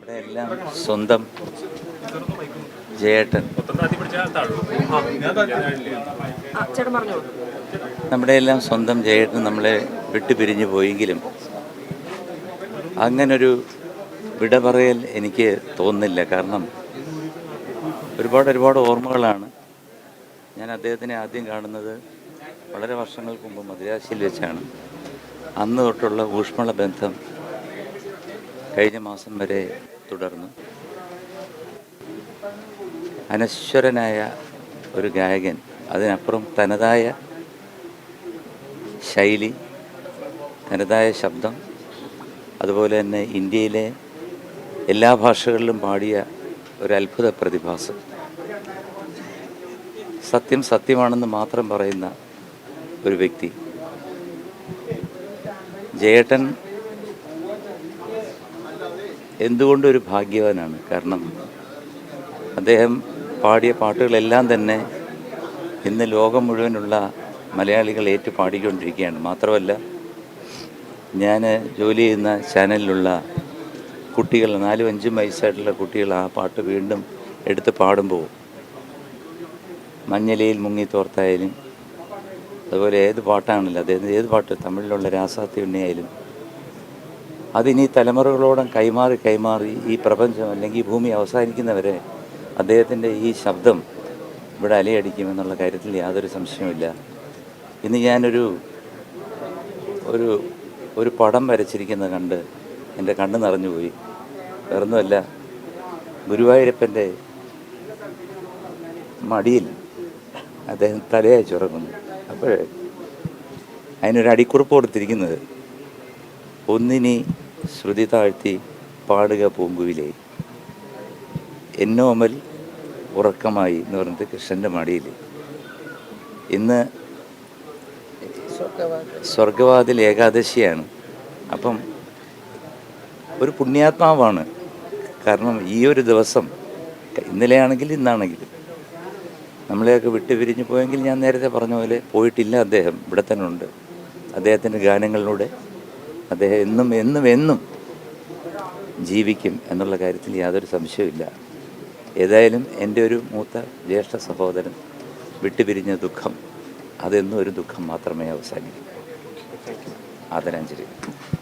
നമ്മുടെ എല്ലാം സ്വന്തം ജയേട്ടൻ, നമ്മുടെ എല്ലാം സ്വന്തം ജയേട്ടൻ നമ്മളെ വിട്ടുപിരിഞ്ഞു പോയെങ്കിലും അങ്ങനൊരു വിട പറയൽ എനിക്ക് തോന്നുന്നില്ല. കാരണം ഒരുപാട് ഓർമ്മകളാണ്. ഞാൻ അദ്ദേഹത്തിനെ ആദ്യം കാണുന്നത് വളരെ വർഷങ്ങൾക്ക് മുമ്പ് മദ്രാസിൽ വെച്ചാണ്. അന്ന് തൊട്ടുള്ള ഊഷ്മള ബന്ധം കഴിഞ്ഞ മാസം വരെ തുടർന്നു. അനശ്വരനായ ഒരു ഗായകൻ, അതിനപ്പുറം തനതായ ശൈലി, തനതായ ശബ്ദം, അതുപോലെ തന്നെ ഇന്ത്യയിലെ എല്ലാ ഭാഷകളിലും പാടിയ ഒരു അത്ഭുത പ്രതിഭാസം. സത്യം സത്യമാണെന്ന് മാത്രം പറയുന്ന ഒരു വ്യക്തി. ജയേട്ടൻ എന്തുകൊണ്ടൊരു ഭാഗ്യവാനാണ്. കാരണം അദ്ദേഹം പാടിയ പാട്ടുകളെല്ലാം തന്നെ ഇന്ന് ലോകം മുഴുവനുള്ള മലയാളികൾ ഏറ്റു പാടിക്കൊണ്ടിരിക്കുകയാണ്. മാത്രമല്ല, ഞാൻ ജോലി ചെയ്യുന്ന ചാനലിലുള്ള കുട്ടികൾ, 4-5 വയസ്സായിട്ടുള്ള കുട്ടികൾ ആ പാട്ട് വീണ്ടും എടുത്ത് പാടുമ്പോൾ, മഞ്ഞലയിൽ മുങ്ങിത്തോർത്തായാലും അതുപോലെ ഏത് പാട്ടാണല്ലോ, അദ്ദേഹം ഏത് പാട്ട്, തമിഴിലുള്ള രാസാത്തി ഉണ്ണിയായാലും, അതിനി തലമുറകളോളം കൈമാറി ഈ പ്രപഞ്ചം അല്ലെങ്കിൽ ഭൂമി അവസാനിക്കുന്നവരെ അദ്ദേഹത്തിൻ്റെ ഈ ശബ്ദം ഇവിടെ അലയടിക്കുമെന്നുള്ള കാര്യത്തിൽ യാതൊരു സംശയവുമില്ല. ഇന്ന് ഞാനൊരു ഒരു ഒരു പടം വരച്ചിരിക്കുന്നത് കണ്ട് എൻ്റെ കണ്ണ് നിറഞ്ഞുപോയി. വേറൊന്നുമല്ല, ഗുരുവായൂരപ്പൻ്റെ മടിയിൽ അദ്ദേഹം തലയച്ചുറങ്ങുന്നു. അപ്പോൾ അതിനൊരു അടിക്കുറിപ്പ് കൊടുത്തിരിക്കുന്നത്, ഒന്നിനി ശ്രുതി താഴ്ത്തി പാടുക പൂങ്കുവിലേ, എന്നോമൽ ഉറക്കമായി എന്ന് പറഞ്ഞിട്ട് കൃഷ്ണൻ്റെ മടിയിൽ. ഇന്ന് സ്വർഗവാതിൽ ഏകാദശിയാണ്. അപ്പം ഒരു പുണ്യാത്മാവാണ്. കാരണം ഈ ഒരു ദിവസം, ഇന്നലെയാണെങ്കിലും ഇന്നാണെങ്കിലും, നമ്മളെയൊക്കെ വിട്ടു പിരിഞ്ഞു പോയെങ്കിൽ ഞാൻ നേരത്തെ പറഞ്ഞ പോലെ പോയിട്ടില്ല. അദ്ദേഹം ഇവിടെ തന്നെ ഉണ്ട്. അദ്ദേഹത്തിൻ്റെ ഗാനങ്ങളിലൂടെ അദ്ദേഹം എന്നും ജീവിക്കും എന്നുള്ള കാര്യത്തിൽ യാതൊരു സംശയവുമില്ല. ഏതായാലും എൻ്റെ ഒരു മൂത്ത ജ്യേഷ്ഠ സഹോദരൻ വിട്ടുപിരിഞ്ഞ ദുഃഖം, അതെന്നും ഒരു ദുഃഖം മാത്രമേ അവസാനിക്കൂ. ആദരാഞ്ജലി.